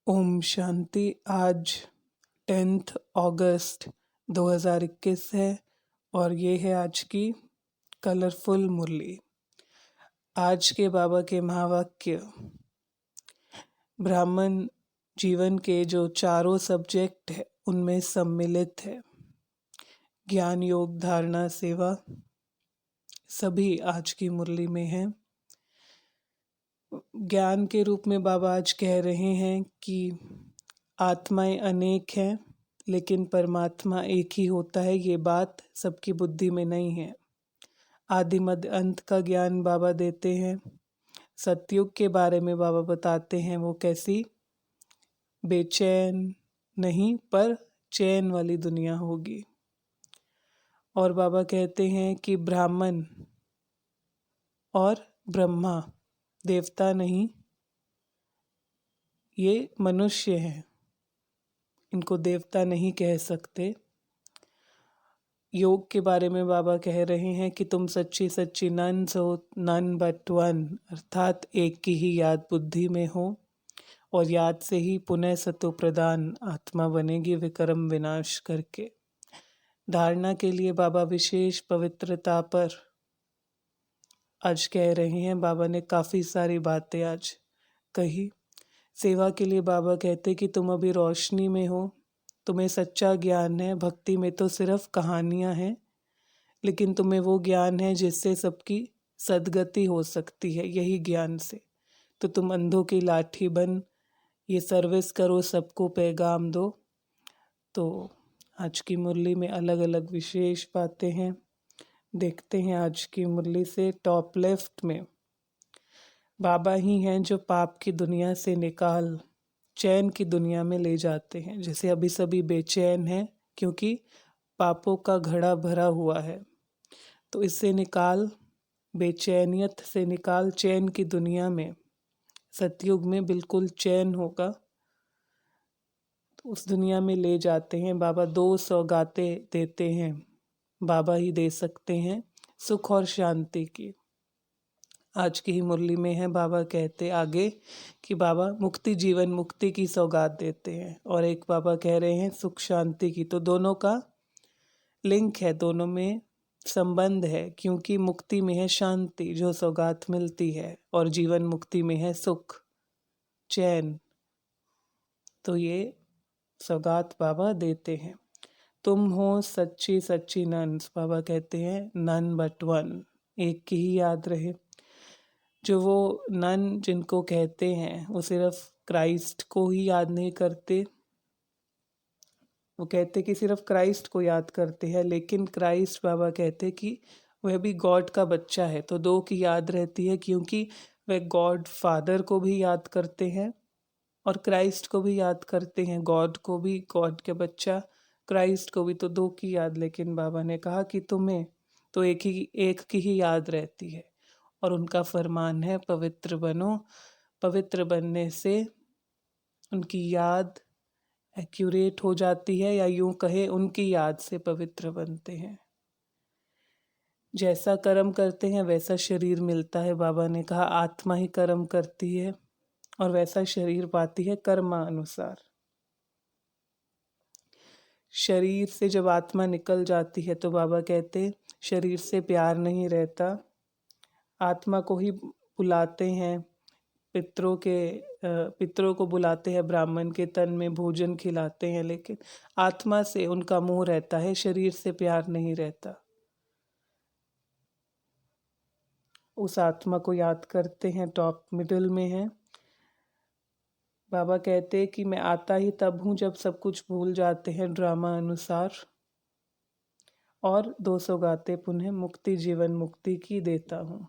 ओम शांति। आज 10 अगस्त 2021 है और ये है आज की कलरफुल मुरली। आज के बाबा के महावाक्य ब्राह्मण जीवन के जो चारों सब्जेक्ट है उनमें सम्मिलित है। ज्ञान, योग, धारणा, सेवा सभी आज की मुरली में है। ज्ञान के रूप में बाबा आज कह रहे हैं कि आत्माएं अनेक हैं लेकिन परमात्मा एक ही होता है। ये बात सबकी बुद्धि में नहीं है। आदि मध्य अंत का ज्ञान बाबा देते हैं। सतयुग के बारे में बाबा बताते हैं वो कैसी बेचैन नहीं पर चैन वाली दुनिया होगी। और बाबा कहते हैं कि ब्राह्मण और ब्रह्मा देवता नहीं, ये मनुष्य हैं, इनको देवता नहीं कह सकते। योग के बारे में बाबा कह रहे हैं कि तुम सच्ची सच्ची none so, none but one, अर्थात एक की ही याद बुद्धि में हो और याद से ही पुनः सतो प्रदान आत्मा बनेगी विक्रम विनाश करके। धारणा के लिए बाबा विशेष पवित्रता पर आज कह रहे हैं। बाबा ने काफ़ी सारी बातें आज कही। सेवा के लिए बाबा कहते कि तुम अभी रोशनी में हो, तुम्हें सच्चा ज्ञान है। भक्ति में तो सिर्फ कहानियां हैं, लेकिन तुम्हें वो ज्ञान है जिससे सबकी सद्गति हो सकती है। यही ज्ञान से तो तुम अंधों की लाठी बन ये सर्विस करो, सबको पैगाम दो। तो आज की मुरली में अलग अलग विशेष बातें हैं। देखते हैं आज की मुरली से। टॉप लेफ्ट में बाबा ही हैं जो पाप की दुनिया से निकाल चैन की दुनिया में ले जाते हैं। जैसे अभी सभी बेचैन हैं क्योंकि पापों का घड़ा भरा हुआ है, तो इससे निकाल, बेचैनियत से निकाल चैन की दुनिया में। सतयुग में बिल्कुल चैन होगा तो उस दुनिया में ले जाते हैं। बाबा 2 सौगातें देते हैं, बाबा ही दे सकते हैं सुख और शांति की। आज की ही मुरली में है। बाबा कहते आगे कि बाबा मुक्ति, जीवन मुक्ति की सौगात देते हैं और एक बाबा कह रहे हैं सुख शांति की। तो दोनों का लिंक है, दोनों में संबंध है, क्योंकि मुक्ति में है शांति जो सौगात मिलती है और जीवन मुक्ति में है सुख, चैन। तो ये सौगात बाबा देते हैं। तुम हो सच्ची सच्ची नन्स, बाबा कहते हैं नन बट वन, एक की ही याद रहे। जो वो नन जिनको कहते हैं वो सिर्फ क्राइस्ट को ही याद नहीं करते। वो कहते कि सिर्फ क्राइस्ट को याद करते हैं, लेकिन क्राइस्ट बाबा कहते कि वह भी गॉड का बच्चा है। तो 2 की याद रहती है क्योंकि वह गॉड फादर को भी याद करते हैं और क्राइस्ट को भी याद करते हैं। गॉड को भी, गॉड के बच्चा, क्राइस्ट को भी। तो 2 की याद। लेकिन बाबा ने कहा कि तुम्हें तो एक की ही याद रहती है और उनका फरमान है पवित्र बनो। पवित्र बनने से उनकी याद एक्यूरेट हो जाती है, या यूं कहे उनकी याद से पवित्र बनते हैं। जैसा कर्म करते हैं वैसा शरीर मिलता है। बाबा ने कहा आत्मा ही कर्म करती है और वैसा शरीर पाती है कर्मानुसार। शरीर से जब आत्मा निकल जाती है तो बाबा कहते शरीर से प्यार नहीं रहता। आत्मा को ही बुलाते हैं, पितरों को बुलाते हैं, ब्राह्मण के तन में भोजन खिलाते हैं, लेकिन आत्मा से उनका मोह रहता है, शरीर से प्यार नहीं रहता। उस आत्मा को याद करते हैं। टॉप मिडिल में है। बाबा कहते कि मैं आता ही तब हूँ जब सब कुछ भूल जाते हैं ड्रामा अनुसार। और 2 सौगातें पुनः मुक्ति, जीवन मुक्ति की देता हूँ।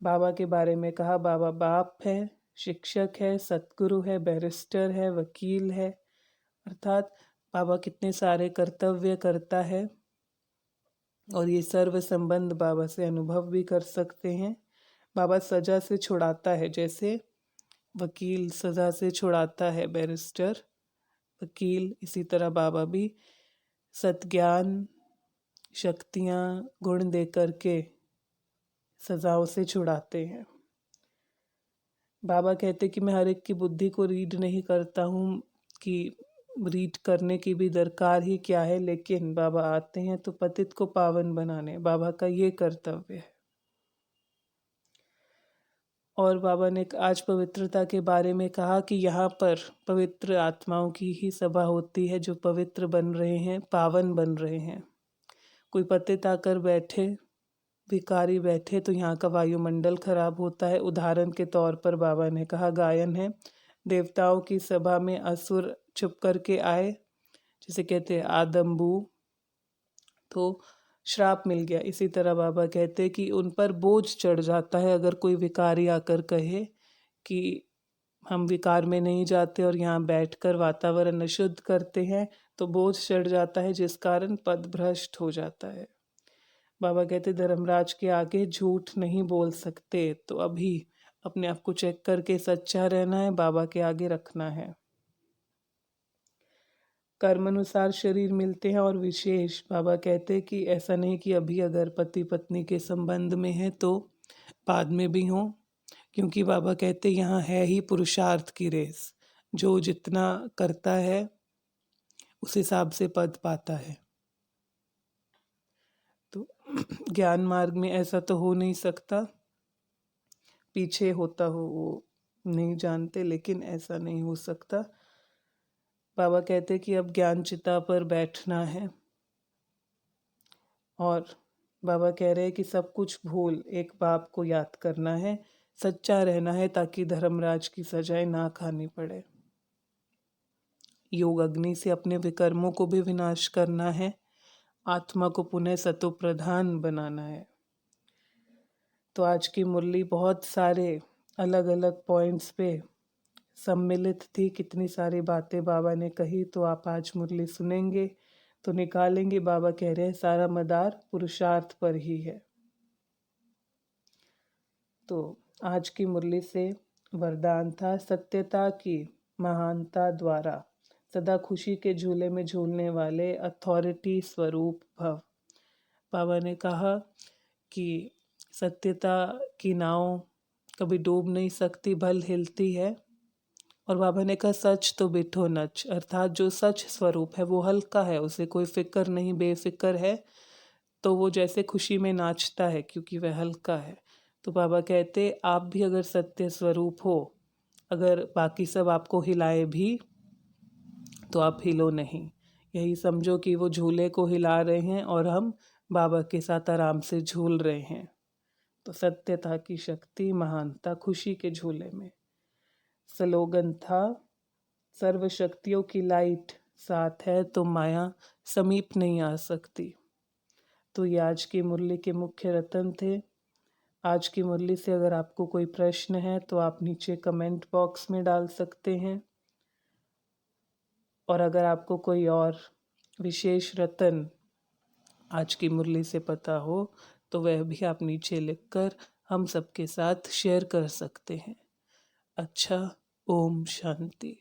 बाबा के बारे में कहा बाबा बाप है, शिक्षक है, सतगुरु है, बैरिस्टर है, वकील है। अर्थात बाबा कितने सारे कर्तव्य करता है और ये सर्व संबंध बाबा से अनुभव भी कर सकते हैं। बाबा सजा से छुड़ाता है, जैसे वकील सजा से छुड़ाता है, बैरिस्टर वकील, इसी तरह बाबा भी सत्ज्ञान, शक्तियाँ, गुण दे करके सजाओं से छुड़ाते हैं। बाबा कहते कि मैं हर एक की बुद्धि को रीड नहीं करता हूँ कि रीड करने की भी दरकार ही क्या है, लेकिन बाबा आते हैं तो पतित को पावन बनाने, बाबा का ये कर्तव्य है। और बाबा ने आज पवित्रता के बारे में कहा कि यहाँ पर पवित्र आत्माओं की ही सभा होती है जो पवित्र बन रहे हैं, पावन बन रहे हैं। कोई पतित आकर बैठे, भिखारी बैठे तो यहाँ का वायुमंडल खराब होता है। उदाहरण के तौर पर बाबा ने कहा गायन है, देवताओं की सभा में असुर चुप करके आए, जिसे कहते हैं आदम्बू, तो श्राप मिल गया। इसी तरह बाबा कहते कि उन पर बोझ चढ़ जाता है अगर कोई विकारी आकर कहे कि हम विकार में नहीं जाते और यहाँ बैठकर वातावरण अशुद्ध करते हैं, तो बोझ चढ़ जाता है जिस कारण पद भ्रष्ट हो जाता है। बाबा कहते धर्मराज के आगे झूठ नहीं बोल सकते, तो अभी अपने आप को चेक करके सच्चा रहना है, बाबा के आगे रखना है। कर्म अनुसार शरीर मिलते हैं और विशेष बाबा कहते कि ऐसा नहीं कि अभी अगर पति पत्नी के संबंध में है तो बाद में भी हो, क्योंकि बाबा कहते यहाँ है ही पुरुषार्थ की रेस, जो जितना करता है उस हिसाब से पद पाता है। तो ज्ञान मार्ग में ऐसा तो हो नहीं सकता, पीछे होता हो वो नहीं जानते, लेकिन ऐसा नहीं हो सकता। बाबा कहते कि अब ज्ञान चिता पर बैठना है और बाबा कह रहे हैं कि सब कुछ भूल एक बाप को याद करना है, सच्चा रहना है ताकि धर्मराज की सजाएं ना खानी पड़े। योग अग्नि से अपने विकर्मों को भी विनाश करना है, आत्मा को पुनः सतो प्रधान बनाना है। तो आज की मुरली बहुत सारे अलग अलग पॉइंट्स पे सम्मिलित थी, कितनी सारी बातें बाबा ने कही। तो आप आज मुरली सुनेंगे तो निकालेंगे बाबा कह रहे हैं सारा मदार पुरुषार्थ पर ही है। तो आज की मुरली से वरदान था, सत्यता की महानता द्वारा सदा खुशी के झूले में झूलने वाले अथॉरिटी स्वरूप भव। बाबा ने कहा कि सत्यता की नाव कभी डूब नहीं सकती, भल हिलती है। और बाबा ने कहा सच तो बिठो नच, अर्थात जो सच स्वरूप है वो हल्का है, उसे कोई फिक्र नहीं, बेफिक्र है, तो वो जैसे खुशी में नाचता है क्योंकि वह हल्का है। तो बाबा कहते आप भी अगर सत्य स्वरूप हो, अगर बाकी सब आपको हिलाए भी तो आप हिलो नहीं, यही समझो कि वो झूले को हिला रहे हैं और हम बाबा के साथ आराम से झूल रहे हैं। तो सत्यता की शक्ति, महानता खुशी के झूले में। स्लोगन था, सर्व शक्तियों की लाइट साथ है तो माया समीप नहीं आ सकती। तो ये आज की मुरली के मुख्य रत्न थे। आज की मुरली से अगर आपको कोई प्रश्न है तो आप नीचे कमेंट बॉक्स में डाल सकते हैं, और अगर आपको कोई और विशेष रत्न आज की मुरली से पता हो तो वह भी आप नीचे लिखकर हम सबके साथ शेयर कर सकते हैं। अच्छा, ओम शांति।